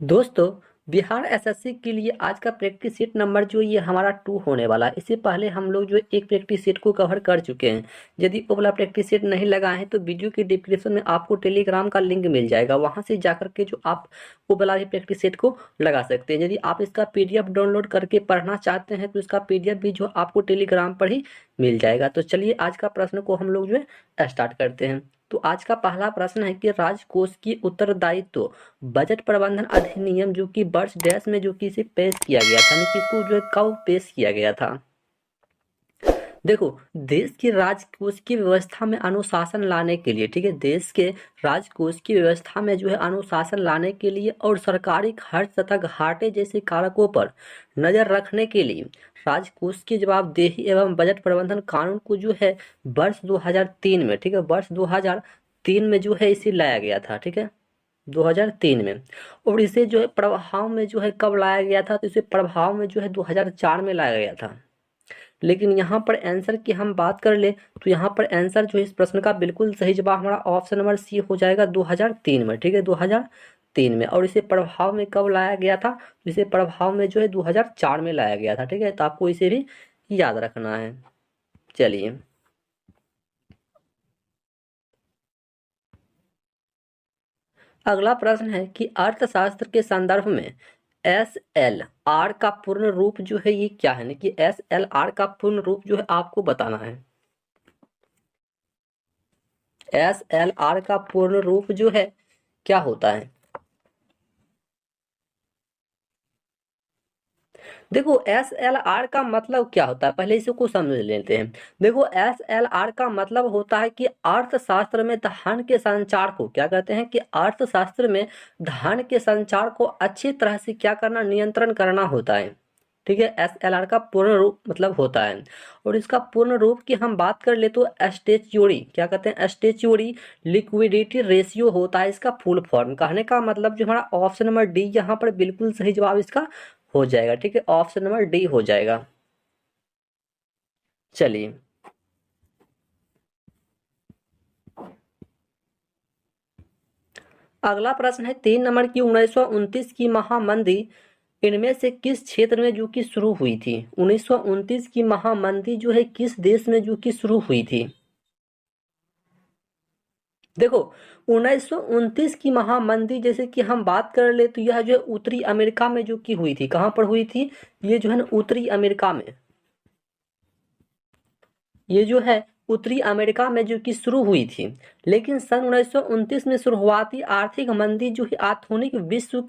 दोस्तों, बिहार एसएससी के लिए आज का प्रैक्टिस सेट नंबर जो ये हमारा 2 होने वाला है। इससे पहले हम लोग जो एक प्रैक्टिस सेट को कवर कर चुके हैं। यदि वो वाला प्रैक्टिस सेट नहीं लगाए हैं तो वीडियो के डिस्क्रिप्शन में आपको टेलीग्राम का लिंक मिल जाएगा, वहां से जाकर के जो आप वो वाला भी प्रैक्टिस सेट को लगा सकते हैं। यदि आप इसका पीडीएफ डाउनलोड करके पढ़ना चाहते हैं तो इसका पीडीएफ भी जो आपको टेलीग्राम पर ही मिल जाएगा। तो चलिए आज का प्रश्न को हम लोग जो है स्टार्ट करते हैं। तो आज का पहला प्रश्न है कि राजकोषीय उत्तरदायित्व बजट प्रबंधन अधिनियम जो कि वर्ष डैश में जो कि इसे पेश किया गया था, यानी कि इसको जो है कब पेश किया गया था। देखो, देश की राजकोष की व्यवस्था में अनुशासन लाने के लिए, ठीक है, देश के राजकोष की व्यवस्था में जो है अनुशासन लाने के लिए और सरकारी खर्च तथा घाटे जैसे कारकों पर नजर रखने के लिए राजकोष की जवाबदेही एवं बजट प्रबंधन कानून को जो है वर्ष 2003 में, ठीक है, वर्ष 2003 में जो है इसे लाया गया था, ठीक है, 2003 में। और इसे जो है प्रभाव में जो है कब लाया गया था, तो इसे प्रभाव में जो है 2004 में लाया गया था। लेकिन यहाँ पर आंसर की हम बात कर ले तो यहाँ पर आंसर जो है इस प्रश्न का बिल्कुल सही जवाब हमारा ऑप्शन नंबर सी हो जाएगा 2003 में, ठीक है, 2003 में। और इसे प्रभाव में कब लाया गया था, तो इसे प्रभाव में जो है 2004 में लाया गया था, ठीक है, तो आपको इसे भी याद रखना है। चलिए, अगला प्रश्न है कि अर्थशास्त्र के संदर्भ में एस एल आर का पूर्ण रूप जो है ये क्या है, कि एस एल आर का पूर्ण रूप जो है आपको बताना है। एस एल आर का पूर्ण रूप जो है क्या होता है। देखो, एस एल आर का मतलब क्या होता है, पहले इसको समझ लेते हैं। देखो, एस एल आर का मतलब होता है कि अर्थशास्त्र में धन के संचार को क्या कहते हैं, कि अर्थशास्त्र में धन के संचार को अच्छी तरह से क्या करना, नियंत्रण करना होता है, ठीक है। एस एल आर का पूर्ण रूप मतलब होता है। और इसका पूर्ण रूप की हम बात कर ले तो स्टेच्यूरी, क्या कहते हैं, स्टेच्यूरी लिक्विडिटी रेशियो होता है इसका फुल फॉर्म। कहने का मतलब जो हमारा ऑप्शन नंबर डी यहाँ पर बिल्कुल सही जवाब इसका हो जाएगा, ठीक है, ऑप्शन नंबर डी हो जाएगा। चलिए, अगला प्रश्न है 3 नंबर की 1929 की महामंदी इनमें से किस क्षेत्र में जो कि शुरू हुई थी। 1929 की महामंदी जो है किस देश में जो कि शुरू हुई थी। देखो, 1929 की महामंदी जैसे कि हम बात कर ले तो यह जो है उत्तरी अमेरिका में जो कि हुई थी। कहाँ पर हुई थी, ये जो है ना उत्तरी अमेरिका में, ये जो है उत्तरी अमेरिका में जो कि शुरू हुई थी। लेकिन सन 1929 में शुरुआती आर्थिक मंदी जो है आधुनिक विश्व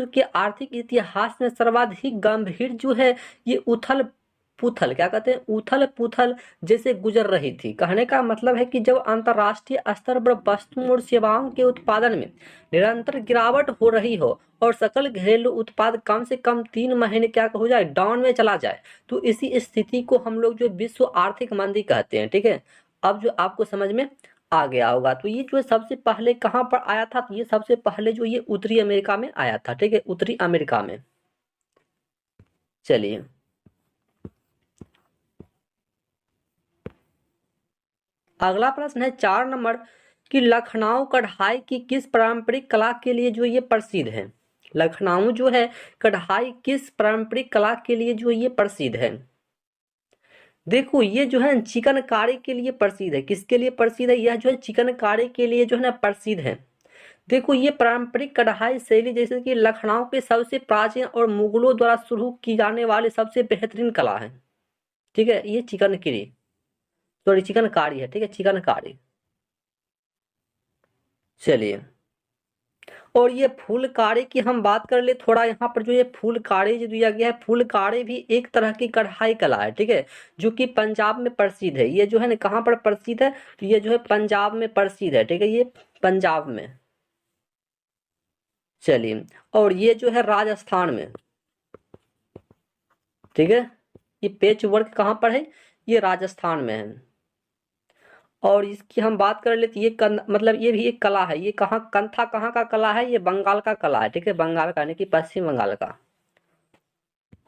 के आर्थिक इतिहास में सर्वाधिक गंभीर जो है ये उथल पुथल, क्या कहते हैं, उथल पुथल जैसे गुजर रही थी। कहने का मतलब है कि जब अंतर्राष्ट्रीय स्तर पर वस्तुओं और सेवाओं के उत्पादन में निरंतर गिरावट हो रही हो और सकल घरेलू उत्पाद कम से कम 3 महीने क्या हो जाए, डाउन में चला जाए, तो इसी स्थिति को हम लोग जो विश्व आर्थिक मंदी कहते हैं, ठीक है। अब जो आपको समझ में आ गया होगा, तो ये जो सबसे पहले कहाँ पर आया था, तो ये सबसे पहले जो ये उत्तरी अमेरिका में आया था, ठीक है, उत्तरी अमेरिका में। चलिए, अगला प्रश्न है 4 नंबर कि लखनऊ कढ़ाई की किस पारंपरिक कला के लिए जो ये प्रसिद्ध है। लखनऊ जो है कढ़ाई किस पारंपरिक कला के लिए जो ये प्रसिद्ध है। देखो, ये जो है चिकनकारी के लिए प्रसिद्ध है। किसके लिए प्रसिद्ध है, यह जो है चिकनकारी के लिए जो है ना प्रसिद्ध है। देखो, ये पारंपरिक कढ़ाई शैली जैसे कि लखनऊ के सबसे प्राचीन और मुगलों द्वारा शुरू की जाने वाली सबसे बेहतरीन कला है, ठीक है, ये चिकनकारी, सॉरी चिकनकारी है, ठीक है, चिकनकारी। चलिए, और ये फुलकारी की हम बात कर ले थोड़ा, यहाँ पर जो ये फुलकारी जो दिया गया है, फुलकारी भी एक तरह की कढ़ाई कला है, ठीक है, जो कि पंजाब में प्रसिद्ध है। ये जो है ना कहाँ पर प्रसिद्ध है, तो ये जो है पंजाब में प्रसिद्ध है, ठीक है, ये पंजाब में। चलिए, और ये जो है राजस्थान में, ठीक है, ये पेच वर्क कहाँ पर है, ये राजस्थान में है। और इसकी हम बात कर ले तो ये मतलब ये भी एक कला है। ये कहाँ कंथा कहाँ का कला है, ये बंगाल का कला है, ठीक है, बंगाल का यानी कि पश्चिम बंगाल का।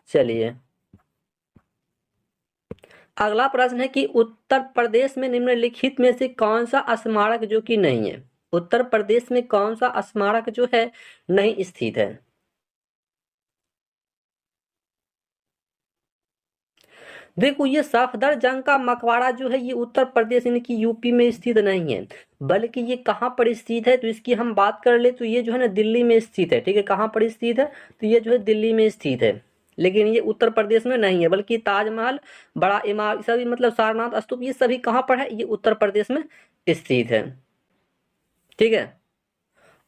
चलिए, अगला प्रश्न है कि उत्तर प्रदेश में निम्नलिखित में से कौन सा स्मारक जो कि नहीं है। उत्तर प्रदेश में कौन सा स्मारक जो है नहीं स्थित है? देखो ये सफदरजंग का मकबरा जो है ये उत्तर प्रदेश यानी कि यूपी में स्थित नहीं है, बल्कि ये कहाँ पर स्थित है तो इसकी हम बात कर ले तो ये जो है ना दिल्ली में स्थित है। ठीक है, कहाँ पर स्थित है तो ये जो है दिल्ली में स्थित है, लेकिन ये उत्तर प्रदेश में नहीं है। बल्कि ताजमहल, बड़ा इमारत, सभी मतलब सारनाथ स्तूप ये सभी कहाँ पर है, ये उत्तर प्रदेश में स्थित है। ठीक है,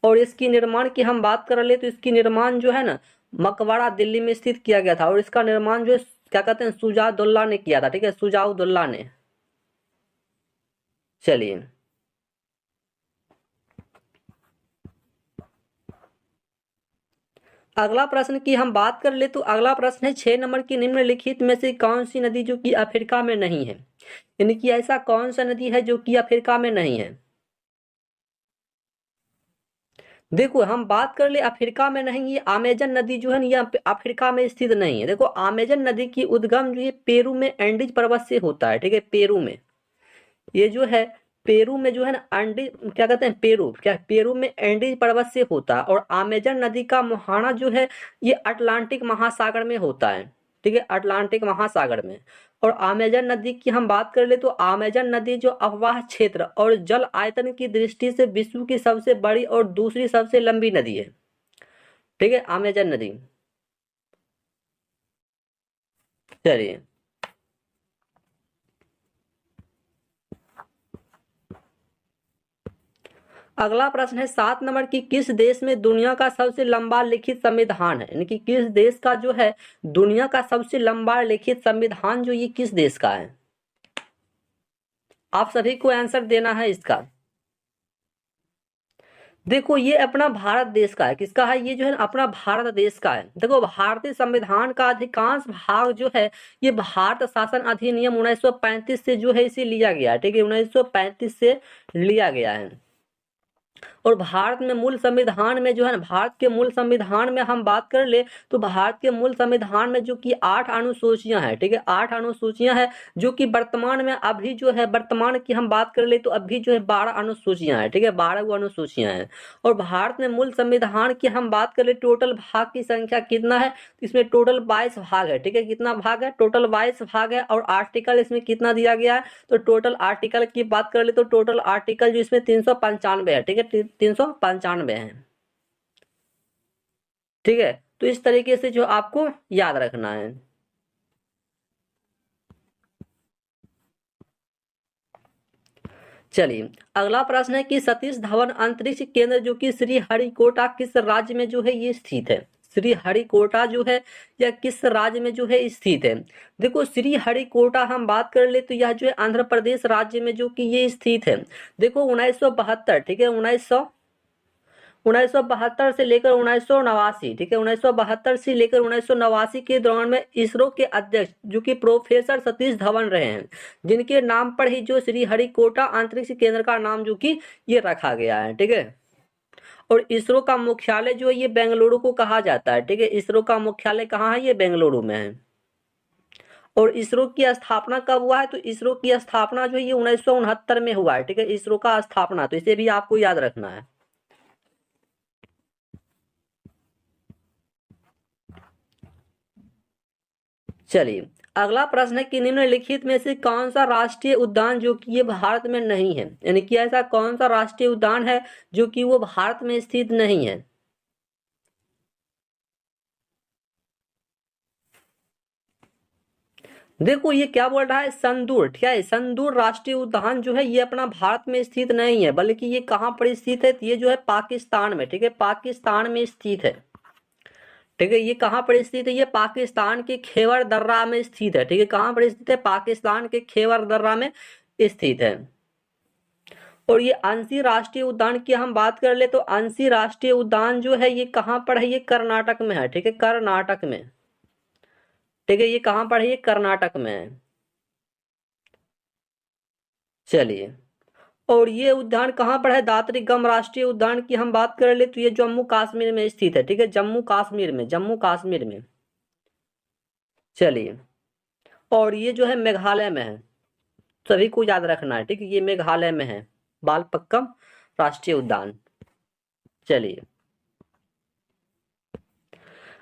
और इसकी निर्माण की हम बात कर ले तो इसकी निर्माण जो है ना मकबरा दिल्ली में स्थित किया गया था, और इसका निर्माण जो है क्या कहते हैं सुजाउद्दौला ने किया था। ठीक है, सुजाउद्दौला ने। चलिए, अगला प्रश्न की हम बात कर ले तो अगला प्रश्न है 6 नंबर की निम्नलिखित में से कौन सी नदी जो कि अफ्रीका में नहीं है, यानी कि ऐसा कौन सा नदी है जो कि अफ्रीका में नहीं है। देखो हम बात कर ले अफ्रीका में नहीं, ये अमेजन नदी जो है ना ये अफ्रीका में स्थित नहीं है। देखो अमेजन नदी की उद्गम जो है पेरू में एंडीज पर्वत से होता है। ठीक है, पेरू में, ये जो है पेरू में जो है ना एंडी क्या कहते हैं पेरू, क्या पेरू में एंडीज पर्वत से होता है, और अमेजन नदी का मुहाना जो है ये अटलांटिक महासागर में होता है। ठीक है, अटलांटिक महासागर में। और अमेजन नदी की हम बात कर ले तो अमेजन नदी जो अफवाह क्षेत्र और जल आयतन की दृष्टि से विश्व की सबसे बड़ी और दूसरी सबसे लंबी नदी है। ठीक है, अमेजन नदी। चलिए, अगला प्रश्न है 7 नंबर की किस देश में दुनिया का सबसे लंबा लिखित संविधान है, यानी कि किस देश का जो है दुनिया का सबसे लंबा लिखित संविधान जो ये किस देश का है। आप सभी को आंसर देना है इसका। देखो ये अपना भारत देश का है। किसका है, ये जो है ना अपना भारत देश का है। देखो भारतीय संविधान का अधिकांश भाग जो है ये भारत शासन अधिनियम 1935 से जो है इसे लिया गया है। ठीक है, 1935 से लिया गया है। और भारत में मूल संविधान में जो है ना भारत के मूल संविधान में हम बात कर ले तो भारत के मूल संविधान में जो कि 8 अनुसूचियां हैं। ठीक है, 8 अनुसूचियां हैं, जो कि वर्तमान में अभी जो है वर्तमान की हम बात कर ले तो अभी जो है 12 अनुसूचियां हैं। ठीक है, 12 अनुसूचियां हैं। और भारत में मूल संविधान की हम बात कर ले टोटल भाग की संख्या कितना है तो इसमें टोटल 22 भाग है। ठीक है, कितना भाग है, टोटल 22 भाग है। और आर्टिकल इसमें कितना दिया गया है तो टोटल आर्टिकल की बात कर ले तो टोटल आर्टिकल जो इसमें 395 है। ठीक है, 395 है। ठीक है, तो इस तरीके से जो आपको याद रखना है। चलिए, अगला प्रश्न है कि सतीश धवन अंतरिक्ष केंद्र जो कि श्रीहरिकोटा किस राज्य में जो है ये स्थित है। श्रीहरिकोटा जो है यह किस राज्य में जो है स्थित है। देखो श्रीहरिकोटा हम बात कर ले तो यह जो है आंध्र प्रदेश राज्य में जो कि ये स्थित है। देखो 1972, ठीक है, 1972 से लेकर 1989, ठीक है, 1972 से लेकर 1989 के दौरान में इसरो के अध्यक्ष जो कि प्रोफेसर सतीश धवन रहे हैं, जिनके नाम पर ही जो श्रीहरिकोटा अंतरिक्ष केंद्र का नाम जो कि ये रखा गया है। ठीक है, और इसरो का मुख्यालय जो है ये बेंगलुरु को कहा जाता है। ठीक है, इसरो का मुख्यालय कहाँ है, ये बेंगलुरु में है। और इसरो की स्थापना कब हुआ है तो इसरो की स्थापना जो है ये 1969 में हुआ है। ठीक है, इसरो का स्थापना, तो इसे भी आपको याद रखना है। चलिए, अगला प्रश्न है कि निम्नलिखित में से कौन सा राष्ट्रीय उद्यान जो कि ये भारत में नहीं है, यानी कि ऐसा कौन सा राष्ट्रीय उद्यान है जो कि वो भारत में स्थित नहीं है। देखो ये क्या बोल रहा है, संदूर। ठीक है, संदूर राष्ट्रीय उद्यान जो है ये अपना भारत में स्थित नहीं है, बल्कि ये कहाँ पर स्थित है तो ये जो है पाकिस्तान में। ठीक है, पाकिस्तान में स्थित है। ठीक है, ये कहाँ पर स्थित है, ये पाकिस्तान के खेवर दर्रा में स्थित है। ठीक है, कहाँ पर स्थित है, पाकिस्तान के खेवर दर्रा में स्थित है। और ये अंशी राष्ट्रीय उद्यान की हम बात कर ले तो अंशी राष्ट्रीय उद्यान जो है ये कहाँ पर है, ये कर्नाटक में है। ठीक है, कर्नाटक में। ठीक है, ये कहाँ पर है, ये कर्नाटक में है। चलिए, और ये उद्यान कहाँ पर है, दात्री गम राष्ट्रीय उद्यान की हम बात कर ले तो ये जम्मू कश्मीर में स्थित है। ठीक है, जम्मू कश्मीर में, जम्मू कश्मीर में। चलिए, और ये जो है मेघालय में है, सभी को याद रखना है। ठीक है, ये मेघालय में है, बालपक्कम राष्ट्रीय उद्यान। चलिए,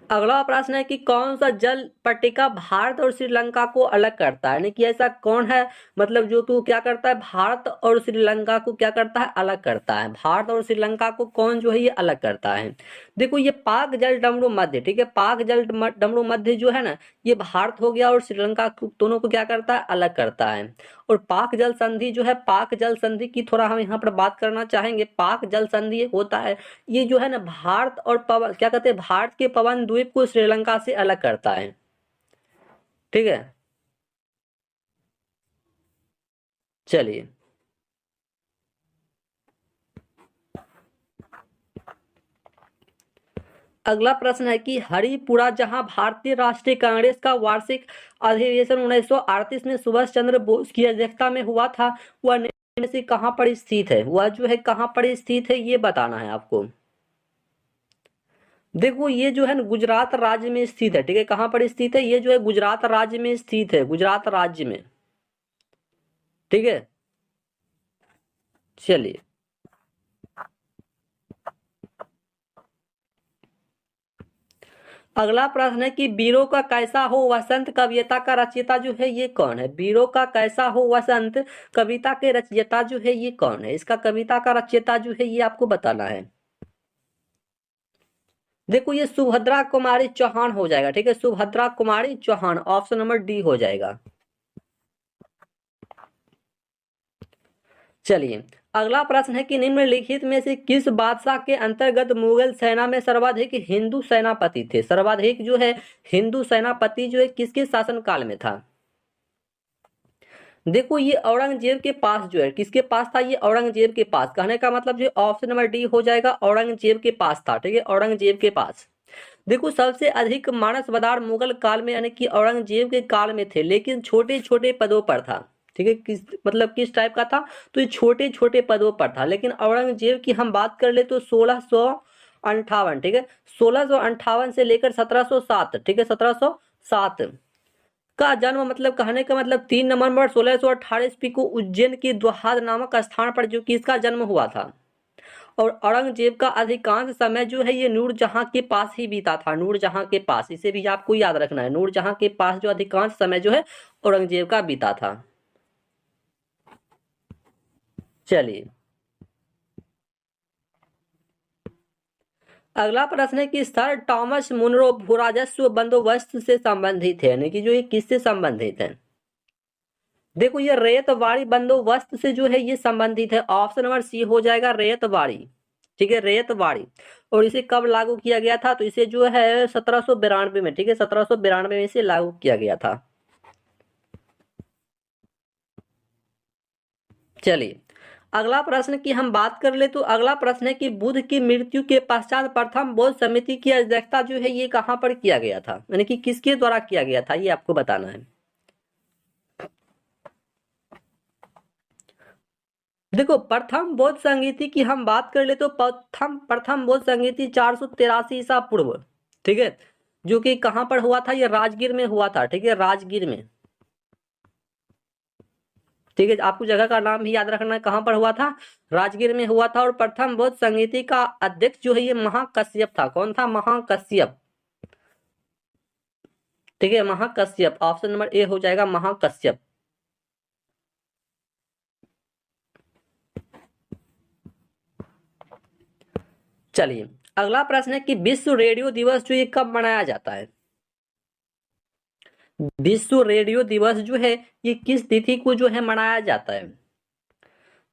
अगला प्रश्न है कि कौन सा जल पट्टिका भारत और श्रीलंका को अलग करता है, यानी कि ऐसा कौन है, मतलब जो तू क्या करता है, भारत और श्रीलंका को क्या करता है, अलग करता है। भारत और श्रीलंका को कौन जो है ये अलग करता है। देखो ये पाक जल डमरू मध्य, ठीक है, पाक जल डमरू मध्य जो है ना, ये भारत हो गया और श्रीलंका दोनों को क्या करता है, अलग करता है। और पाक जल संधि जो है, पाक जल संधि की थोड़ा हम यहाँ पर बात करना चाहेंगे। पाक जल संधि होता है, ये जो है ना भारत और पवन क्या कहते हैं, भारत के पवन द्वीप को श्रीलंका से अलग करता है। ठीक है, चलिए, अगला प्रश्न है कि हरिपुरा जहां भारतीय राष्ट्रीय कांग्रेस का वार्षिक अधिवेशन 1938 में सुभाष चंद्र बोस की अध्यक्षता में हुआ था, वह निम्न में से कहां पर स्थित है, वह जो है कहां पर स्थित है ये बताना है आपको। देखो ये जो है ना गुजरात राज्य में स्थित है, ठीक है, कहां पर स्थित है, ये जो है गुजरात राज्य में स्थित है, गुजरात राज्य में। ठीक है, चलिए, अगला प्रश्न है कि वीरों का कैसा हो वसंत कविता का रचयिता जो है ये कौन है। वीरों का कैसा हो वसंत कविता के रचयिता जो है ये कौन है, इसका कविता का रचयिता जो है ये आपको बताना है। देखो ये सुभद्रा कुमारी चौहान हो जाएगा, ठीक है, Subhadra Kumari Chauhan, option number D हो जाएगा। चलिए, अगला प्रश्न है कि निम्नलिखित में से किस बादशाह के अंतर्गत मुगल सेना में सर्वाधिक हिंदू सेनापति थे। सर्वाधिक जो है हिंदू सेनापति जो है किसके शासनकाल में था। देखो ये औरंगजेब के पास जो है, किसके पास था, ये औरंगजेब के पास, कहने का मतलब जो ऑप्शन नंबर डी हो जाएगा, औरंगजेब के पास था। ठीक है, औरंगजेब के पास। देखो सबसे अधिक मानस वदार मुगल काल में यानी कि औरंगजेब के काल में थे, लेकिन छोटे छोटे पदों पर था। ठीक है, किस मतलब किस टाइप का था, तो ये छोटे छोटे पदों पर था। लेकिन औरंगजेब की हम बात कर ले तो 1658, ठीक है, 1658 से लेकर 1707, ठीक है, 1707 का जन्म, मतलब कहने का मतलब 3 नवंबर 1618 ईस्वी को उज्जैन की द्वाहाद नामक स्थान पर जो कि इसका जन्म हुआ था। और औरंगजेब का अधिकांश समय जो है ये नूरजहां के पास ही बीता था, नूरजहां के पास, इसे भी आपको याद रखना है, नूरजहां के पास जो अधिकांश समय जो है औरंगजेब का बीता था। चलिए, अगला प्रश्न है कि सर टॉमस मुनरो भूराजस्व बंदोबस्त से संबंधित है, यानी कि जो ये किससे संबंधित है। देखो ये रेतवाड़ी बंदोबस्त से जो है ये संबंधित है, ऑप्शन नंबर सी हो जाएगा, रेतवाड़ी। ठीक है, रेतवाड़ी। और इसे कब लागू किया गया था, तो इसे जो है 1792 में, ठीक है, 1792 में इसे लागू किया गया था। चलिए, अगला प्रश्न की हम बात कर ले तो अगला प्रश्न है कि बुद्ध की मृत्यु के पश्चात प्रथम बौद्ध समिति की अध्यक्षता जो है ये कहां पर किया गया था, यानी कि किसके द्वारा किया गया था, ये आपको बताना है। देखो प्रथम बौद्ध संगीति की हम बात कर ले तो प्रथम बौद्ध संगीति 483 ईसा पूर्व, ठीक है, जो कि कहां पर हुआ था, ये राजगीर में हुआ था। ठीक है, राजगीर में। ठीक है, आपको जगह का नाम भी याद रखना है, कहां पर हुआ था, राजगीर में हुआ था। और प्रथम बौद्ध संगीति का अध्यक्ष जो है ये महाकश्यप था। कौन था, महाकश्यप। ठीक है, महाकश्यप, ऑप्शन नंबर ए हो जाएगा, महाकश्यप। चलिए, अगला प्रश्न है कि विश्व रेडियो दिवस जो ये कब मनाया जाता है। विश्व रेडियो दिवस जो है ये किस तिथि को जो है मनाया जाता है।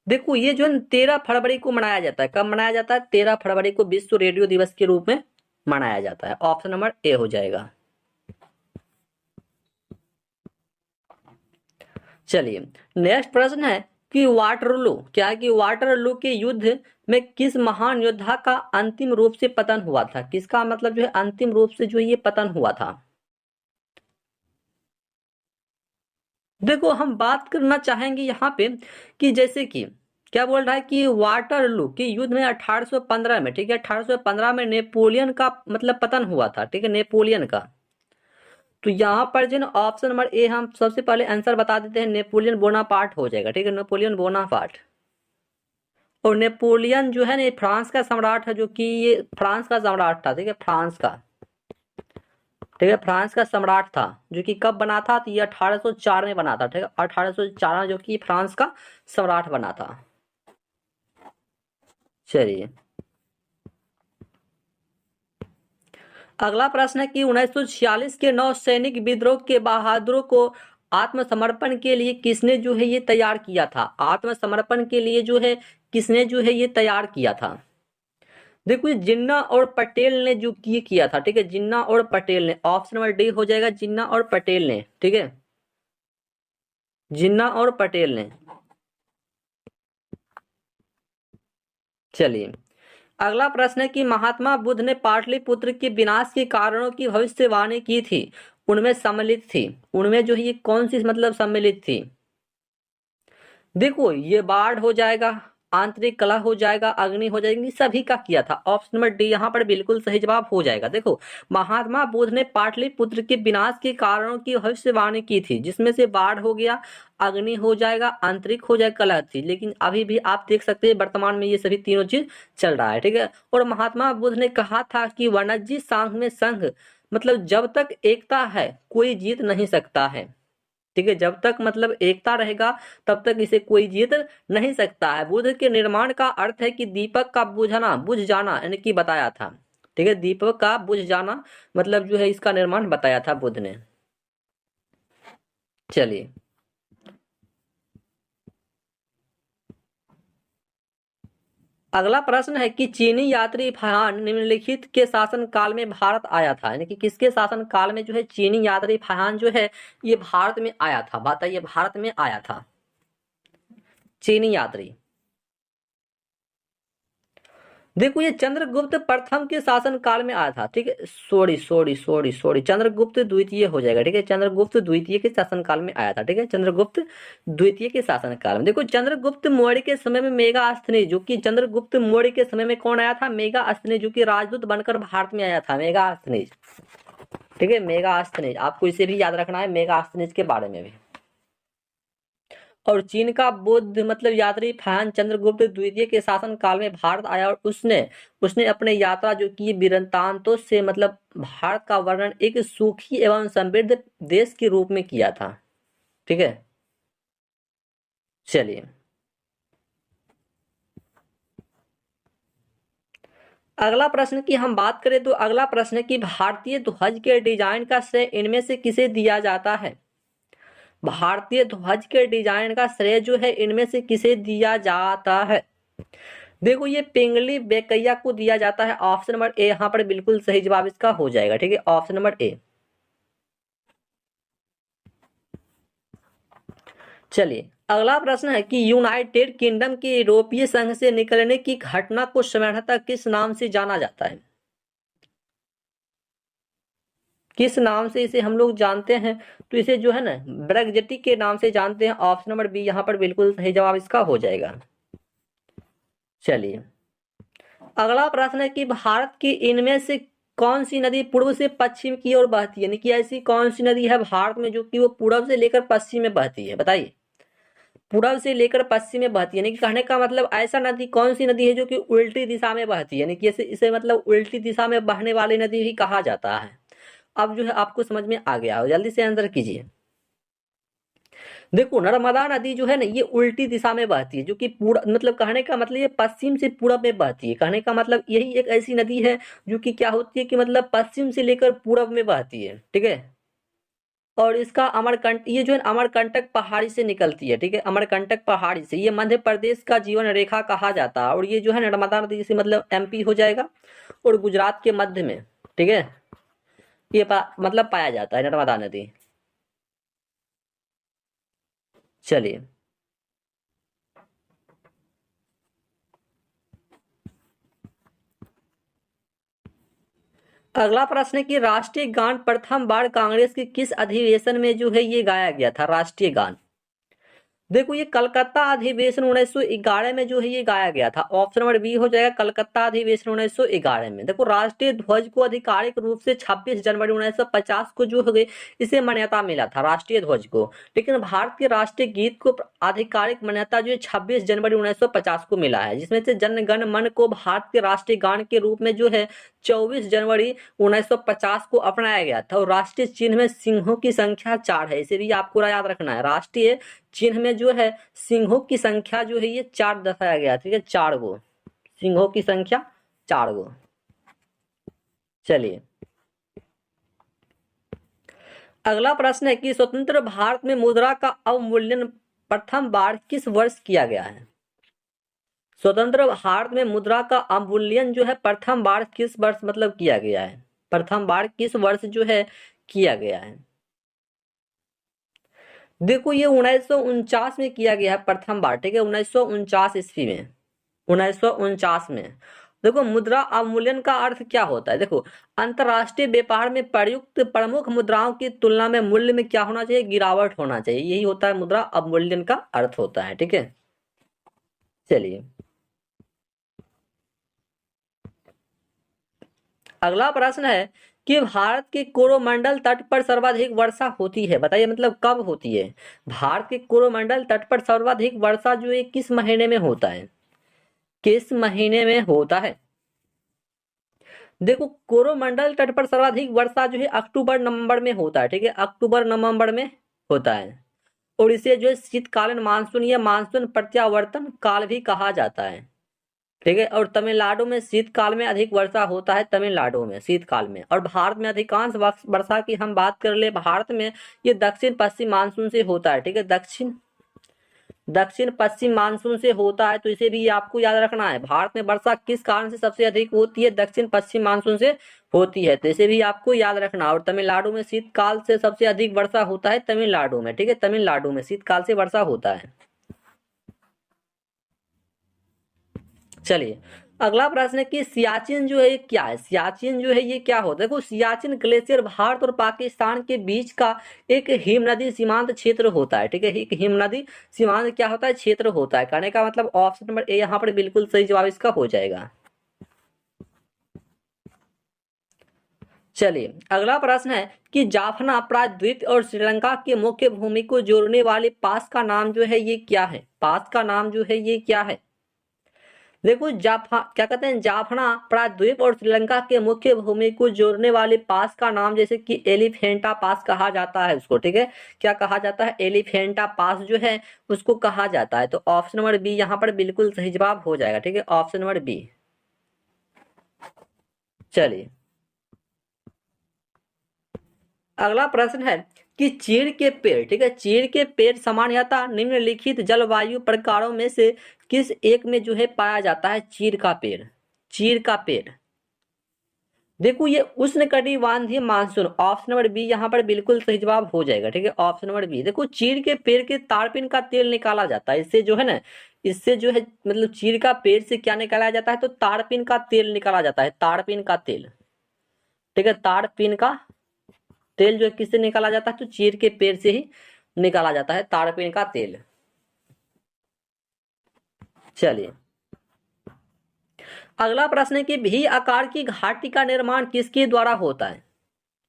देखो ये जो है 13 फरवरी को मनाया जाता है। कब मनाया जाता है, 13 फरवरी को विश्व रेडियो दिवस के रूप में मनाया जाता है, ऑप्शन नंबर ए हो जाएगा। चलिए, नेक्स्ट प्रश्न है कि वाटरलू, क्या है कि वाटरलू के युद्ध में किस महान योद्धा का अंतिम रूप से पतन हुआ था। किसका मतलब जो है अंतिम रूप से जो ये पतन हुआ था। देखो हम बात करना चाहेंगे यहाँ पे कि जैसे कि क्या बोल रहा है कि वाटरलू के युद्ध में 1815 में, ठीक है, 1815 में नेपोलियन का मतलब पतन हुआ था। ठीक है, नेपोलियन का। तो यहाँ पर जो है ऑप्शन नंबर ए हम सबसे पहले आंसर बता देते हैं, नेपोलियन बोनापार्ट हो जाएगा। ठीक है, नेपोलियन बोनापार्ट, और नेपोलियन जो है ना, ये फ्रांस का सम्राट है, जो कि ये फ्रांस का सम्राट था, ठीक है, फ्रांस का, ठीक है, फ्रांस का सम्राट था, जो कि कब बना था, तो ये 1804 में बना था, ठीक है, 1804 में जो कि फ्रांस का सम्राट बना था। चलिए, अगला प्रश्न है कि 1946 के नौसैनिक विद्रोह के बहादुरों को आत्मसमर्पण के लिए किसने जो है ये तैयार किया था? आत्मसमर्पण के लिए जो है किसने जो है ये तैयार किया था? देखो, ये जिन्ना और पटेल ने जो ये किया था, ठीक है, जिन्ना और पटेल ने, ऑप्शन नंबर डी हो जाएगा, जिन्ना और पटेल ने, ठीक है, जिन्ना और पटेल ने। चलिए, अगला प्रश्न है कि महात्मा बुद्ध ने पाटलिपुत्र के विनाश के कारणों की भविष्यवाणी की थी, उनमें सम्मिलित थी, उनमें जो है ये कौन सी मतलब सम्मिलित थी? देखो, ये बाढ़ हो जाएगा, आंतरिक कलह हो जाएगा, अग्नि हो जाएगी, सभी का किया था। ऑप्शन नंबर डी यहाँ पर बिल्कुल सही जवाब हो जाएगा। देखो, महात्मा बुद्ध ने पाटलिपुत्र के विनाश के कारणों की भविष्यवाणी की थी, जिसमें से बाढ़ हो गया, अग्नि हो जाएगा, आंतरिक हो जाएगा, कलह थी। लेकिन अभी भी आप देख सकते हैं वर्तमान में ये सभी तीनों चीज चल रहा है, ठीक है। और महात्मा बुद्ध ने कहा था कि वनजी सांग में संघ, मतलब जब तक एकता है कोई जीत नहीं सकता है, ठीक है, जब तक मतलब एकता रहेगा तब तक इसे कोई जीत नहीं सकता है। बुद्ध के निर्माण का अर्थ है कि दीपक का बुझना, बुझ जाना, यानी कि बताया था, ठीक है, दीपक का बुझ जाना मतलब जो है इसका निर्माण बताया था बुद्ध ने। चलिए, अगला प्रश्न है कि चीनी यात्री फरहान निम्नलिखित के शासन काल में भारत आया था, यानी कि किसके शासन काल में जो है चीनी यात्री फरहान जो है ये भारत में आया था? बताइए, भारत में आया था चीनी यात्री। देखो, ये चंद्रगुप्त प्रथम के शासन काल में आया था, ठीक है, सॉरी, चंद्रगुप्त द्वितीय हो जाएगा, ठीक है, चंद्रगुप्त द्वितीय के शासन काल में आया था, ठीक है, चंद्रगुप्त द्वितीय के शासन काल में। देखो, चंद्रगुप्त मौर्य के समय में मेगास्थनी, जो कि चंद्रगुप्त मौर्य के समय में कौन आया था? मेगास्थनी, जो कि राजदूत बनकर भारत में आया था, मेगास्थनी, ठीक है, मेगास्थनी, आपको इसे भी याद रखना है, मेगास्थनी के बारे में भी। और चीन का बौद्ध मतलब यात्री फैन चंद्रगुप्त द्वितीय के शासन काल में भारत आया, और उसने उसने अपने यात्रा जो की वृत्तांतों से मतलब भारत का वर्णन एक सुखी एवं समृद्ध देश के रूप में किया था, ठीक है। चलिए, अगला प्रश्न की हम बात करें तो अगला प्रश्न है कि भारतीय ध्वज के डिजाइन का श्रेय इनमें से किसे दिया जाता है? भारतीय ध्वज के डिजाइन का श्रेय जो है इनमें से किसे दिया जाता है? देखो, ये पिंगली बेकैया को दिया जाता है। ऑप्शन नंबर ए यहाँ पर बिल्कुल सही जवाब इसका हो जाएगा, ठीक है, ऑप्शन नंबर ए। चलिए, अगला प्रश्न है कि यूनाइटेड किंगडम के यूरोपीय संघ से निकलने की घटना को सामान्यतः किस नाम से जाना जाता है? किस नाम से इसे हम लोग जानते हैं? तो इसे जो है ना ब्रेग्जिट के नाम से जानते हैं। ऑप्शन नंबर बी यहाँ पर बिल्कुल सही जवाब इसका हो जाएगा। चलिए, अगला प्रश्न है कि भारत की इनमें से कौन सी नदी पूर्व से पश्चिम की ओर बहती है, यानी कि ऐसी कौन सी नदी है भारत में जो कि वो पूर्व से लेकर पश्चिम में बहती है? बताइए, पूर्व से लेकर पश्चिम में बहती है, यानी कि कहने का मतलब ऐसा नदी कौन सी नदी है जो कि उल्टी दिशा में बहती है, यानी कि इसे मतलब उल्टी दिशा में बहने वाली नदी भी कहा जाता है। अब जो है आपको समझ में आ गया हो, जल्दी से आंसर कीजिए। देखो, नर्मदा नदी जो है ना ये उल्टी दिशा में बहती है, जो कि पूरा मतलब कहने का मतलब ये पश्चिम से पूरब में बहती है। कहने का मतलब यही एक ऐसी नदी है जो कि क्या होती है कि मतलब पश्चिम से लेकर पूरब में बहती है, ठीक है। और इसका अमरकंट ये जो है अमरकंटक पहाड़ी से निकलती है, ठीक है, अमरकंटक पहाड़ी से। ये मध्य प्रदेश का जीवन रेखा कहा जाता है, और ये जो है नर्मदा नदी से मतलब एमपी हो जाएगा और गुजरात के मध्य में, ठीक है, ये मतलब पाया जाता है नर्मदा नदी। चलिए, अगला प्रश्न है कि राष्ट्रीय गान प्रथम बार कांग्रेस के किस अधिवेशन में जो है ये गाया गया था? राष्ट्रीय गान, देखो ये कलकत्ता अधिवेशन 1911 में जो है ये गाया गया था। ऑप्शन नंबर बी हो जाएगा कलकत्ता अधिवेशन 1911 में। देखो राष्ट्रीय ध्वज को आधिकारिक रूप से 26 जनवरी 1950 को जो हो गई इसे मान्यता मिला था राष्ट्रीय ध्वज को। लेकिन भारत के राष्ट्रीय गीत को आधिकारिक मान्यता जो है 26 जनवरी 1950 को मिला है, जिसमें से जन गण मन को भारत के राष्ट्रीय गान के रूप में जो है 24 जनवरी 1950 को अपनाया गया था। और राष्ट्रीय चिन्ह में सिंहों की संख्या 4 है, इसे भी आपको याद रखना है। राष्ट्रीय चिन्ह में जो है सिंहों की संख्या जो है ये 4 दर्शाया गया, ठीक है, 4 गो सिंहों की संख्या 4 गो। चलिए अगला प्रश्न है कि स्वतंत्र भारत में मुद्रा का अवमूल्यन प्रथम बार किस वर्ष किया गया है? स्वतंत्र भारत में मुद्रा का अवमूल्यन जो है प्रथम बार किस वर्ष मतलब किया गया है? प्रथम बार किस वर्ष जो है किया गया है? देखो ये 1949 में किया गया है प्रथम बार, ठीक है, 1949 ईस्वी में, 1949 में। देखो मुद्रा अवमूल्यन का अर्थ क्या होता है? देखो अंतरराष्ट्रीय व्यापार में प्रयुक्त प्रमुख मुद्राओं की तुलना में मूल्य में क्या होना चाहिए? गिरावट होना चाहिए, यही होता है मुद्रा अवमूल्यन का अर्थ होता है, ठीक है। चलिए अगला प्रश्न है कि भारत के कोरोमंडल तट पर सर्वाधिक वर्षा होती है, बताइए मतलब कब होती है? भारत के कोरोमंडल तट पर सर्वाधिक वर्षा जो है किस महीने में होता है? किस महीने में होता है? देखो कोरोमंडल तट पर सर्वाधिक वर्षा जो है अक्टूबर नवंबर में होता है, ठीक है, अक्टूबर नवंबर में होता है। और इसे जो है शीतकालीन मानसून या मानसून प्रत्यावर्तन काल भी कहा जाता है, ठीक है। और तमिलनाडु में शीतकाल में अधिक वर्षा होता है, तमिलनाडु में शीतकाल में। और भारत में अधिकांश वर्षा की हम बात कर ले भारत में ये दक्षिण पश्चिम मानसून से होता है, ठीक है, दक्षिण पश्चिम मानसून से होता है। तो इसे भी आपको याद रखना है। भारत में वर्षा किस कारण से सबसे अधिक होती है? दक्षिण पश्चिम मानसून से होती है, तो इसे भी आपको याद रखना। और तमिलनाडु में शीतकाल से सबसे अधिक वर्षा होता है तमिलनाडु में, ठीक है, तमिलनाडु में शीतकाल से वर्षा होता है। चलिए अगला प्रश्न है कि सियाचिन जो है ये क्या है? सियाचिन जो है ये क्या होता है? देखो सियाचिन ग्लेशियर भारत और पाकिस्तान के बीच का एक हिमनदी सीमांत क्षेत्र होता है, ठीक है, एक हिमनदी सीमांत क्या होता है? क्षेत्र होता है। कहने का मतलब ऑप्शन नंबर ए यहाँ पर बिल्कुल सही जवाब इसका हो जाएगा। चलिए अगला प्रश्न है कि जाफना प्रायद्वीप और श्रीलंका के मुख्य भूमि को जोड़ने वाले पास का नाम जो है ये क्या है? पास का नाम जो है ये क्या है? देखो क्या कहते हैं, जाफना प्रायद्वीप और श्रीलंका के मुख्य भूमि को जोड़ने वाले पास का नाम जैसे कि एलिफेंटा पास कहा जाता है उसको, ठीक है, क्या कहा जाता है? एलिफेंटा पास जो है उसको कहा जाता है। तो ऑप्शन नंबर बी यहाँ पर बिल्कुल सही जवाब हो जाएगा, ठीक है, ऑप्शन नंबर बी। चलिए अगला प्रश्न है कि चीड़ के पेड़, ठीक है, चीड़ के पेड़ सामान्यतः निम्नलिखित जलवायु प्रकारों में से किस एक में जो है पाया जाता है? चीड़ का पेड़, चीड़ का पेड़। देखो ये उष्णकटिबंधीय मानसून, ऑप्शन नंबर बी यहाँ पर बिल्कुल सही जवाब हो जाएगा, ठीक है, ऑप्शन नंबर बी। देखो चीड़ के पेड़ के तारपीन का तेल निकाला जाता है, इससे जो है ना, इससे जो है मतलब चीड़ का पेड़ से क्या निकाला जाता है? तो तारपीन का तेल निकाला जाता है, तारपीन का तेल, ठीक है, तारपीन का तेल जो है किससे निकाला जाता है? तो चीड़ के पेड़ से ही निकाला जाता है तारपीन का तेल। चलिए अगला प्रश्न है कि भी आकार की घाटी का निर्माण किसके द्वारा होता है?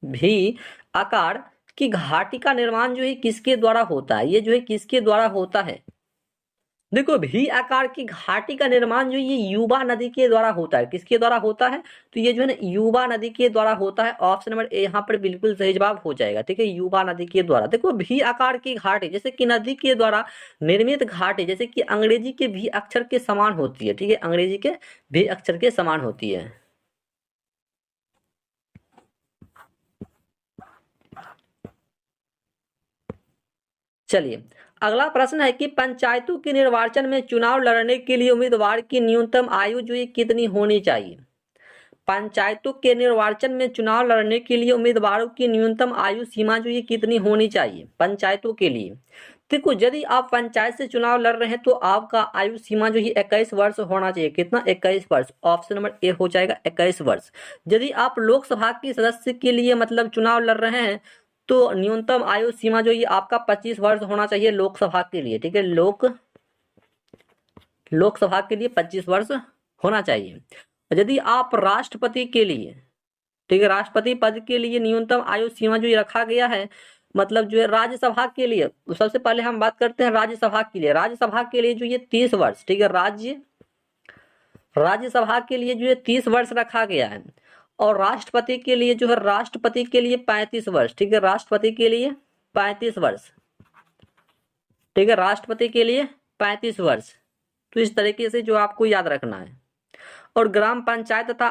भी आकार की घाटी का निर्माण जो है किसके द्वारा होता है? ये जो है किसके द्वारा होता है? देखो भी आकार की घाटी का निर्माण जो ये युवा नदी के द्वारा होता है। किसके द्वारा होता है? तो ये जो है ना युवा नदी के द्वारा होता है। ऑप्शन नंबर ए यहाँ पर बिल्कुल सही जवाब हो जाएगा, ठीक है, युवा नदी के द्वारा। देखो भी आकार की घाटी जैसे कि नदी के द्वारा निर्मित घाटी जैसे कि अंग्रेजी के भी अक्षर के समान होती है, ठीक है, अंग्रेजी के भी अक्षर के समान होती है। चलिए अगला प्रश्न है कि पंचायतों के निर्वाचन में चुनाव लड़ने के लिए उम्मीदवार की न्यूनतम आयु जो है कितनी होनी चाहिए? पंचायतों के निर्वाचन में चुनाव लड़ने के लिए उम्मीदवारों की न्यूनतम आयु सीमा जो ये कितनी होनी चाहिए पंचायतों के लिए? देखो यदि आप पंचायत से चुनाव लड़ रहे हैं तो आपका आयु सीमा जो है 21 वर्ष होना चाहिए। कितना? 21 वर्ष, ऑप्शन नंबर ए हो जाएगा 21 वर्ष। यदि आप लोकसभा के सदस्य के लिए मतलब चुनाव लड़ रहे हैं तो न्यूनतम आयु सीमा जो ये आपका 25 वर्ष होना चाहिए लोकसभा के लिए, ठीक है, लोकसभा के लिए 25 वर्ष होना चाहिए। यदि आप राष्ट्रपति के लिए, ठीक है, राष्ट्रपति पद के लिए न्यूनतम आयु सीमा जो ये रखा गया है, मतलब जो है राज्यसभा के लिए, सबसे पहले हम बात करते हैं राज्यसभा के लिए। राज्यसभा के लिए जो ये 30 वर्ष, ठीक है, राज्यसभा के लिए जो है 30 वर्ष रखा गया है। और राष्ट्रपति के लिए जो है, राष्ट्रपति के लिए 35 वर्ष, ठीक है, राष्ट्रपति के लिए 35 वर्ष, ठीक है, राष्ट्रपति के लिए 35 वर्ष। तो इस तरीके से जो आपको याद रखना है। और ग्राम पंचायत तथा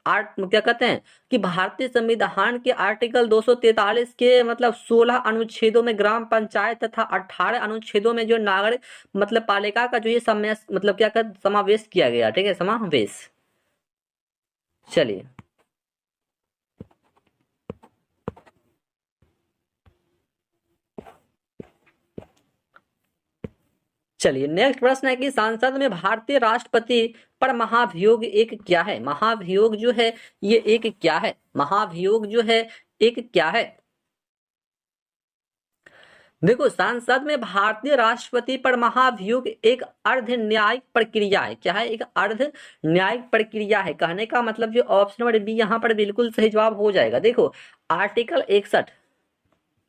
क्या कहते हैं कि भारतीय संविधान के आर्टिकल 243 के मतलब 16 अनुच्छेदों में ग्राम पंचायत तथा 18 अनुच्छेदों में जो नागरिक मतलब पालिका का जो ये मतलब क्या कहते समावेश किया गया, ठीक है, समावेश। चलिए चलिए नेक्स्ट प्रश्न है कि संसद में भारतीय राष्ट्रपति पर महाभियोग एक क्या है? महाभियोग जो है ये एक क्या है? महाभियोग जो है एक क्या है? देखो, संसद में भारतीय राष्ट्रपति पर महाभियोग एक अर्ध न्यायिक प्रक्रिया है। क्या है? एक अर्ध न्यायिक प्रक्रिया है। कहने का मतलब जो ऑप्शन नंबर बी यहाँ पर बिल्कुल सही जवाब हो जाएगा। देखो, आर्टिकल 61,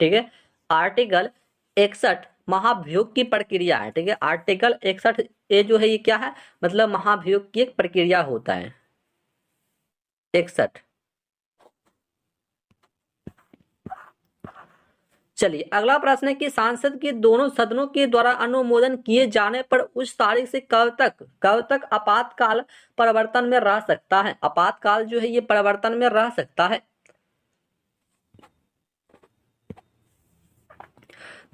ठीक है, आर्टिकल 61 महाभियोग की प्रक्रिया है, ठीक है, आर्टिकल 61 ये जो है ये क्या है? मतलब महाभियोग की एक प्रक्रिया होता है। 61। चलिए अगला प्रश्न है कि सांसद के दोनों सदनों के द्वारा अनुमोदन किए जाने पर उस तारीख से कब तक आपातकाल परिवर्तन में रह सकता है? आपातकाल जो है ये परिवर्तन में रह सकता है।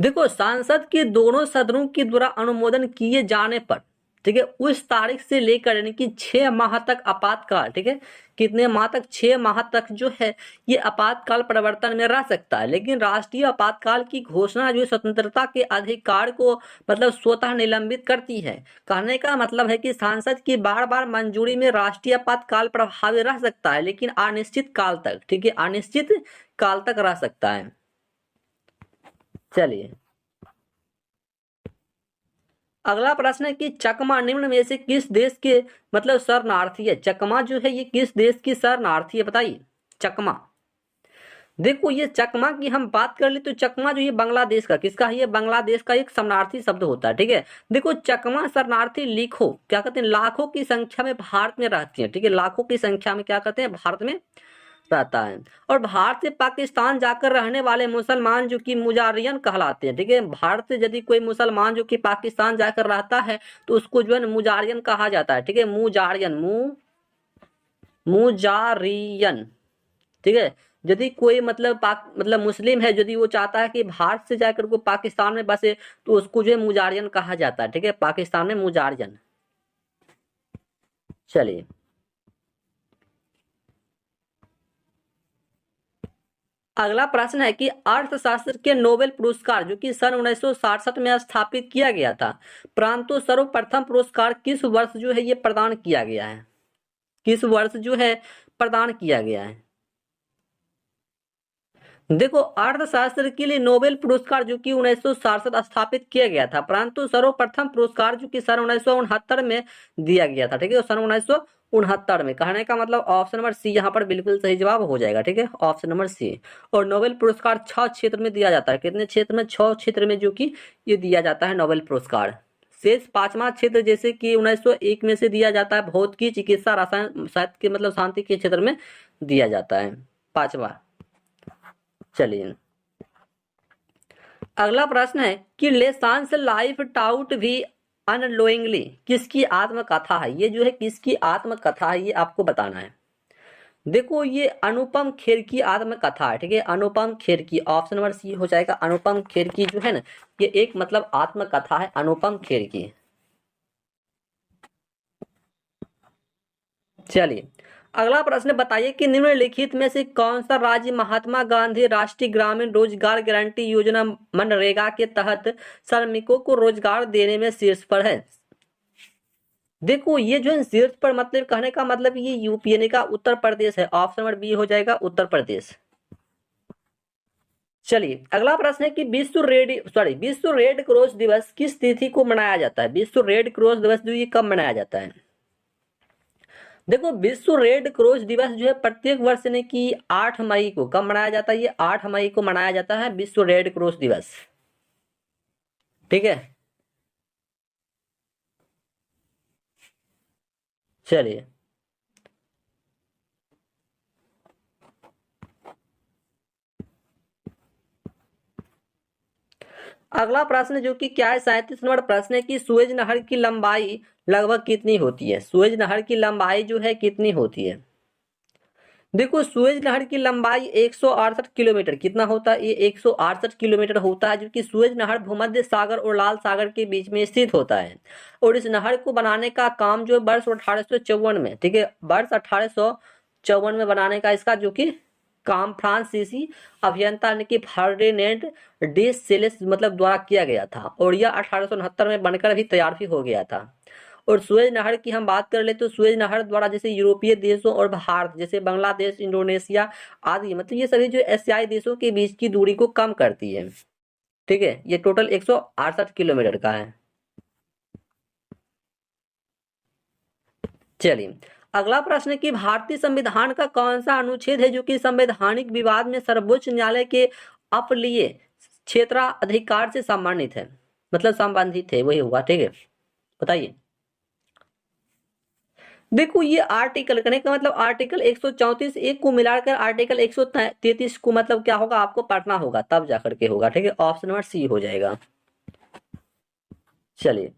देखो, सांसद के दोनों सदनों के द्वारा अनुमोदन किए जाने पर, ठीक है, उस तारीख से लेकर यानी कि 6 माह तक आपातकाल, ठीक है, कितने माह तक? 6 माह तक जो है ये आपातकाल परिवर्तन में रह सकता है। लेकिन राष्ट्रीय आपातकाल की घोषणा जो स्वतंत्रता के अधिकार को मतलब स्वतः निलंबित करती है। कहने का मतलब है कि सांसद की बार बार मंजूरी में राष्ट्रीय आपातकाल प्रभावी रह सकता है, लेकिन अनिश्चित काल तक, ठीक है, अनिश्चित काल तक रह सकता है। चलिए अगला प्रश्न है कि चकमा निम्न में से किस देश के मतलब शरणार्थी है? चकमा जो है ये किस देश की शरणार्थी है? बताइए। चकमा, देखो ये चकमा की हम बात कर ले तो चकमा जो ये बांग्लादेश का, किसका है? ये बांग्लादेश का एक शरणार्थी शब्द होता है, ठीक है। देखो, चकमा शरणार्थी लिखो क्या कहते हैं, लाखों की संख्या में भारत में रहती है, ठीक है, लाखों की संख्या में क्या कहते हैं, भारत में रहता है। और भारत से पाकिस्तान जाकर रहने वाले मुसलमान जो कि मुजारियन कहलाते हैं, ठीक है। भारत से यदि कोई मुसलमान जो कि पाकिस्तान जाकर रहता है तो उसको जो है मुजारियन कहा जाता है, ठीक है, मुजारियन, ठीक है। यदि कोई मतलब मुस्लिम है, यदि वो चाहता है कि भारत से जाकर को पाकिस्तान में बसे तो उसको जो है मुजारियन कहा जाता है, ठीक है, पाकिस्तान में मुजारियन। चलिए अगला प्रश्न है कि अर्थशास्त्र के नोबेल पुरस्कार जो कि सन 1967 में स्थापित किया गया था, परंतु सर्वप्रथम पुरस्कार किस वर्ष जो है ये प्रदान किया गया है? किस वर्ष जो है प्रदान किया गया है? देखो, अर्थशास्त्र के लिए नोबेल पुरस्कार जो कि 1967 स्थापित किया गया था, परंतु सर्वप्रथम पुरस्कार जो कि सन 1969 में दिया गया था, ठीक है, सन 1969 में। कहने का मतलब ऑप्शन नंबर सी यहाँ पर बिल्कुल सही जवाब हो जाएगा, ठीक है, ऑप्शन नंबर सी। और नोबेल पुरस्कार 6 क्षेत्र में दिया जाता है। कितने क्षेत्र में? 6 क्षेत्र में जो कि ये दिया जाता है नोबेल पुरस्कार। शेष 5वां क्षेत्र जैसे कि 1901 में से दिया जाता है भौतिकी, चिकित्सा, रसायन, साहित्य के मतलब शांति के क्षेत्र में दिया जाता है 5वां। चलिए अगला प्रश्न है कि लेसांस लाइफ टाउट भी अनलोइंगली किसकी आत्मकथा है? ये जो है किसकी आत्मकथा है ये आपको बताना है। देखो, ये अनुपम खेर की आत्मकथा है, ठीक है, अनुपम खेर की। ऑप्शन नंबर सी हो जाएगा। अनुपम खेर की जो है ना ये एक मतलब आत्मकथा है अनुपम खेर की। चलिए अगला प्रश्न बताइए कि निम्नलिखित में से कौन सा राज्य महात्मा गांधी राष्ट्रीय ग्रामीण रोजगार गारंटी योजना मनरेगा के तहत श्रमिकों को रोजगार देने में शीर्ष पर है? देखो, ये जो है शीर्ष पर मतलब कहने का मतलब ये यूपी यानी का उत्तर प्रदेश है। ऑप्शन नंबर बी हो जाएगा उत्तर प्रदेश। चलिए अगला प्रश्न है कि विश्व रेड क्रॉस दिवस किस तिथि को मनाया जाता है? विश्व रेड क्रॉस दिवस जो ये कब मनाया जाता है? देखो विश्व रेड क्रॉस दिवस जो है प्रत्येक वर्ष ने कि 8 मई को कब मनाया जाता है? ये 8 मई को मनाया जाता है विश्व रेड क्रॉस दिवस। ठीक है, चलिए अगला प्रश्न जो कि क्या है 37 नंबर प्रश्न है कि सुएज नहर की लंबाई लगभग कितनी होती है? सुएज नहर की लंबाई जो है कितनी होती है? देखो सुएज नहर की लंबाई 168 किलोमीटर कितना होता है? ये 168 किलोमीटर होता है, जो कि सुएज नहर भूमध्य सागर और लाल सागर के बीच में स्थित होता है। और इस नहर को बनाने का काम जो वर्ष 1854 में, ठीक है, वर्ष 1854 में बनाने का इसका जो कि काम फ्रांसीसी अभियंता यानी कि फर्डिनेंड डी सेलेस मतलब द्वारा किया गया था, और यह 1869 में बनकर भी तैयार भी हो गया था। और सुएज नहर की हम बात कर ले तो सुएज नहर द्वारा जैसे यूरोपीय देशों और भारत जैसे बांग्लादेश, इंडोनेशिया आदि मतलब ये सभी जो एशियाई देशों के बीच की दूरी को कम करती है। ठीक है, ये टोटल 168 किलोमीटर का है। चलिए अगला प्रश्न है कि भारतीय संविधान का कौन सा अनुच्छेद है जो कि संवैधानिक विवाद में सर्वोच्च न्यायालय के अपीलीय क्षेत्राधिकार से सम्मानित है, मतलब संबंधित है, वही हुआ। ठीक है, बताइए। देखो ये आर्टिकल कहने का मतलब आर्टिकल 134 एक को मिलाकर आर्टिकल 133 को मतलब क्या होगा आपको पढ़ना होगा तब जाकर के होगा। ठीक है, ऑप्शन नंबर सी हो जाएगा। चलिए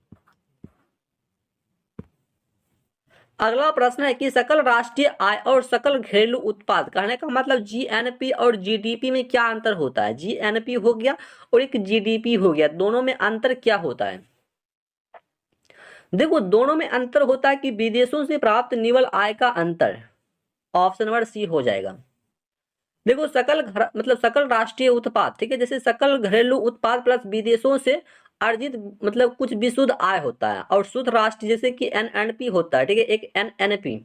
अगला प्रश्न है कि सकल राष्ट्रीय आय और सकल घरेलू उत्पाद कहने का मतलब जीएनपी और जीडीपी में क्या अंतर होता है? जीएनपी हो गया और एक जीडीपी हो गया, दोनों में अंतर क्या होता है? देखो दोनों में अंतर होता है कि विदेशों से प्राप्त निवल आय का अंतर। ऑप्शन नंबर सी हो जाएगा। देखो मतलब सकल राष्ट्रीय उत्पाद, ठीक है, जैसे सकल घरेलू उत्पाद प्लस विदेशों से अर्जित मतलब कुछ विशुद्ध आय होता है, और शुद्ध राष्ट्रीय जैसे कि एनएनपी होता है, ठीक है, एक एनएनपी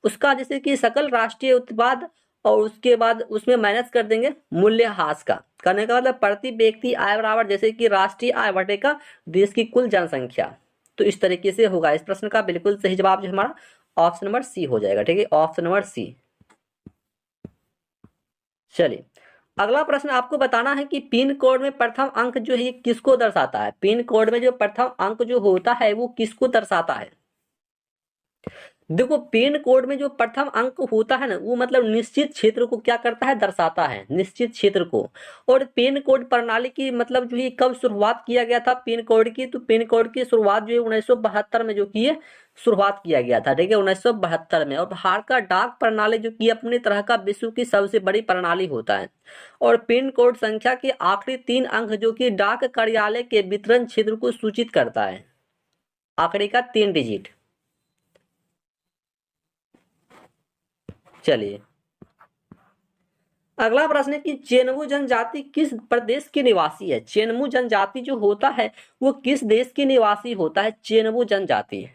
उसका जैसे कि सकल राष्ट्रीय उत्पाद, और उसके बाद उसमें माइनस कर देंगे मूल्यह्रास का। करने का मतलब प्रति व्यक्ति आय बराबर जैसे कि राष्ट्रीय आय बटेगा देश की कुल जनसंख्या। तो इस तरीके से होगा। इस प्रश्न का बिल्कुल सही जवाब जो हमारा ऑप्शन नंबर सी हो जाएगा। ठीक है, ऑप्शन नंबर सी। चलिए अगला प्रश्न आपको बताना है कि पिन कोड में प्रथम अंक जो है ये किसको दर्शाता है? पिन कोड में जो प्रथम अंक जो होता है वो किसको दर्शाता है? देखो पिन कोड में जो प्रथम अंक होता है ना वो मतलब निश्चित क्षेत्र को क्या करता है, दर्शाता है, निश्चित क्षेत्र को। और पिन कोड प्रणाली की मतलब जो है कब शुरुआत किया गया था पिन कोड की? तो पिन कोड की शुरुआत जो है 1972 में जो की है शुरुआत किया गया था। ठीक है, 1972 में। और भारत का डाक प्रणाली जो की अपनी तरह का विश्व की सबसे बड़ी प्रणाली होता है। और पिन कोड संख्या के आखिरी 3 अंक जो कि डाक कार्यालय के वितरण क्षेत्र को सूचित करता है, आखिरी का 3 डिजिट। चलिए अगला प्रश्न है कि चेनमू जनजाति किस प्रदेश की निवासी है? चेनमू जनजाति जो होता है वो किस देश की निवासी होता है? चेनमू जनजाति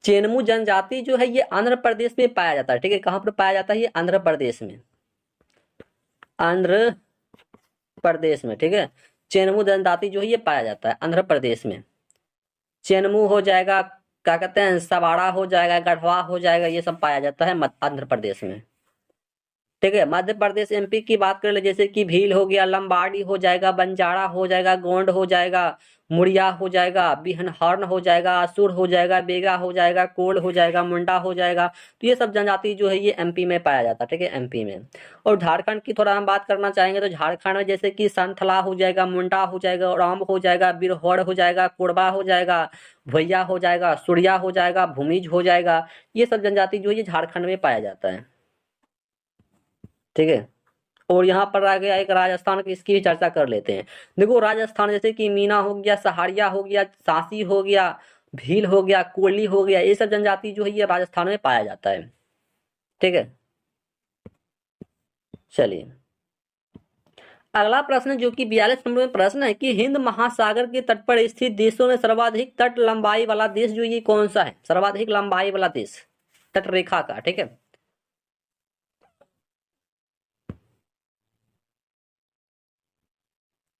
चेनमू जनजाति जो है ये आंध्र प्रदेश में पाया जाता है। ठीक है, कहां पर पाया जाता है? ये आंध्र प्रदेश में, आंध्र प्रदेश में। ठीक है, चेनमू जनजाति जो है ये पाया जाता है आंध्र प्रदेश में। चेनमू हो जाएगा, क्या कहते हैं, सवाड़ा हो जाएगा, गढ़वा हो जाएगा, ये सब पाया जाता है आंध्र प्रदेश में। ठीक है, मध्य प्रदेश एमपी की बात कर ले जैसे कि भील हो गया, लंबाड़ी हो जाएगा, बंजारा हो जाएगा, गोंड हो जाएगा, मुड़िया हो जाएगा, बिहनहर्न हो जाएगा, असुर हो जाएगा, बेगा हो जाएगा, कोल हो जाएगा, मुंडा हो जाएगा। तो ये सब जनजाति जो है ये एमपी में पाया जाता है। ठीक है, एमपी में। और झारखंड की थोड़ा हम बात करना चाहेंगे तो झारखंड में जैसे कि संथला हो जाएगा, मुंडा हो जाएगा, राम हो जाएगा, बिरहोड़ हो जाएगा, कोरबा हो जाएगा, भैया हो जाएगा, सुड़िया हो जाएगा, भूमिज हो जाएगा। ये सब जनजाति जो है ये झारखंड में पाया जाता है। ठीक है, और यहाँ पर आ गया एक राजस्थान की, इसकी भी चर्चा कर लेते हैं। देखो राजस्थान जैसे कि मीना हो गया, सहारिया हो गया, सांसी हो गया, भील हो गया, कोली हो गया, ये सब जनजाति जो है ये राजस्थान में पाया जाता है। ठीक है, चलिए अगला प्रश्न जो कि 42 नंबर में प्रश्न है कि हिंद महासागर के तट पर स्थित देशों में सर्वाधिक तट लंबाई वाला देश जो ये कौन सा है? सर्वाधिक लंबाई वाला देश तट रेखा का। ठीक है,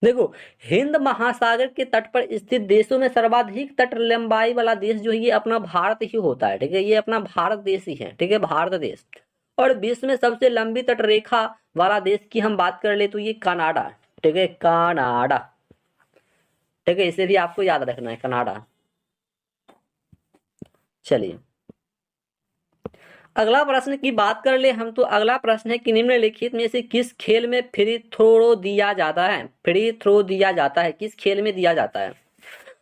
देखो, हिंद महासागर के तट पर स्थित देशों में सर्वाधिक तट लंबाई वाला देश जो है ये अपना भारत ही होता है, ठीक है, ये अपना भारत देश ही है, ठीक है, भारत देश। और विश्व में सबसे लंबी तट रेखा वाला देश की हम बात कर ले तो ये कनाडा, ठीक है, कनाडा, ठीक है, इसे भी आपको याद रखना है, कनाडा। चलिए अगला प्रश्न की बात कर ले हम, तो अगला प्रश्न है कि निम्नलिखित में से किस खेल में फ्री थ्रो दिया जाता है, फ्री थ्रो दिया जाता है, किस खेल में दिया जाता है।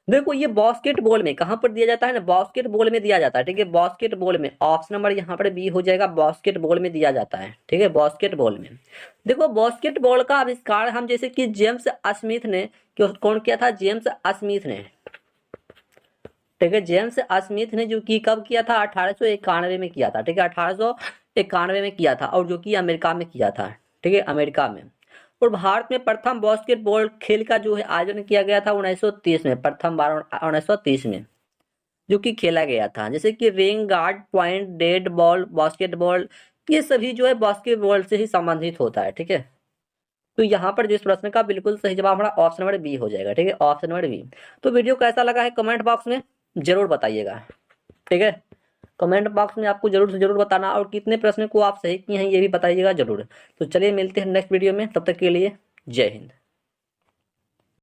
देखो ये बास्केटबॉल में, कहां पर दिया जाता है ना, बास्केटबॉल में दिया जाता है, ठीक है, बास्केटबॉल में, ऑप्शन नंबर यहाँ पर बी हो जाएगा, बास्केटबॉल में दिया जाता है, ठीक है, बास्केटबॉल में। देखो बास्केटबॉल का आविष्कार हम जैसे कि जेम्स स्मिथ ने, कौन किया था, जेम्स स्मिथ ने, ठीक है, जेम्स स्मिथ ने जो कि कब किया था, 1891 में किया था, ठीक है, 1891 में किया था, और जो कि अमेरिका में किया था, ठीक है, अमेरिका में। और भारत में प्रथम बास्केटबॉल खेल का जो है आयोजन किया गया था 1930 में, प्रथम बार 1930 में जो कि खेला गया था। जैसे कि ring, guard, point, dead ball, basketball, ये सभी जो है बास्केटबॉल से ही संबंधित होता है, ठीक है। तो यहाँ पर जो इस प्रश्न का बिल्कुल सही जवाब हमारा ऑप्शन नंबर बी हो जाएगा, ठीक है, ऑप्शन नंबर बी। तो वीडियो कैसा लगा है कमेंट बॉक्स में जरूर बताइएगा, ठीक है, कमेंट बॉक्स में आपको जरूर से जरूर बताना, और कितने प्रश्न को आप सही किए हैं ये भी बताइएगा जरूर। तो चलिए मिलते हैं नेक्स्ट वीडियो में, तब तक के लिए जय हिंद।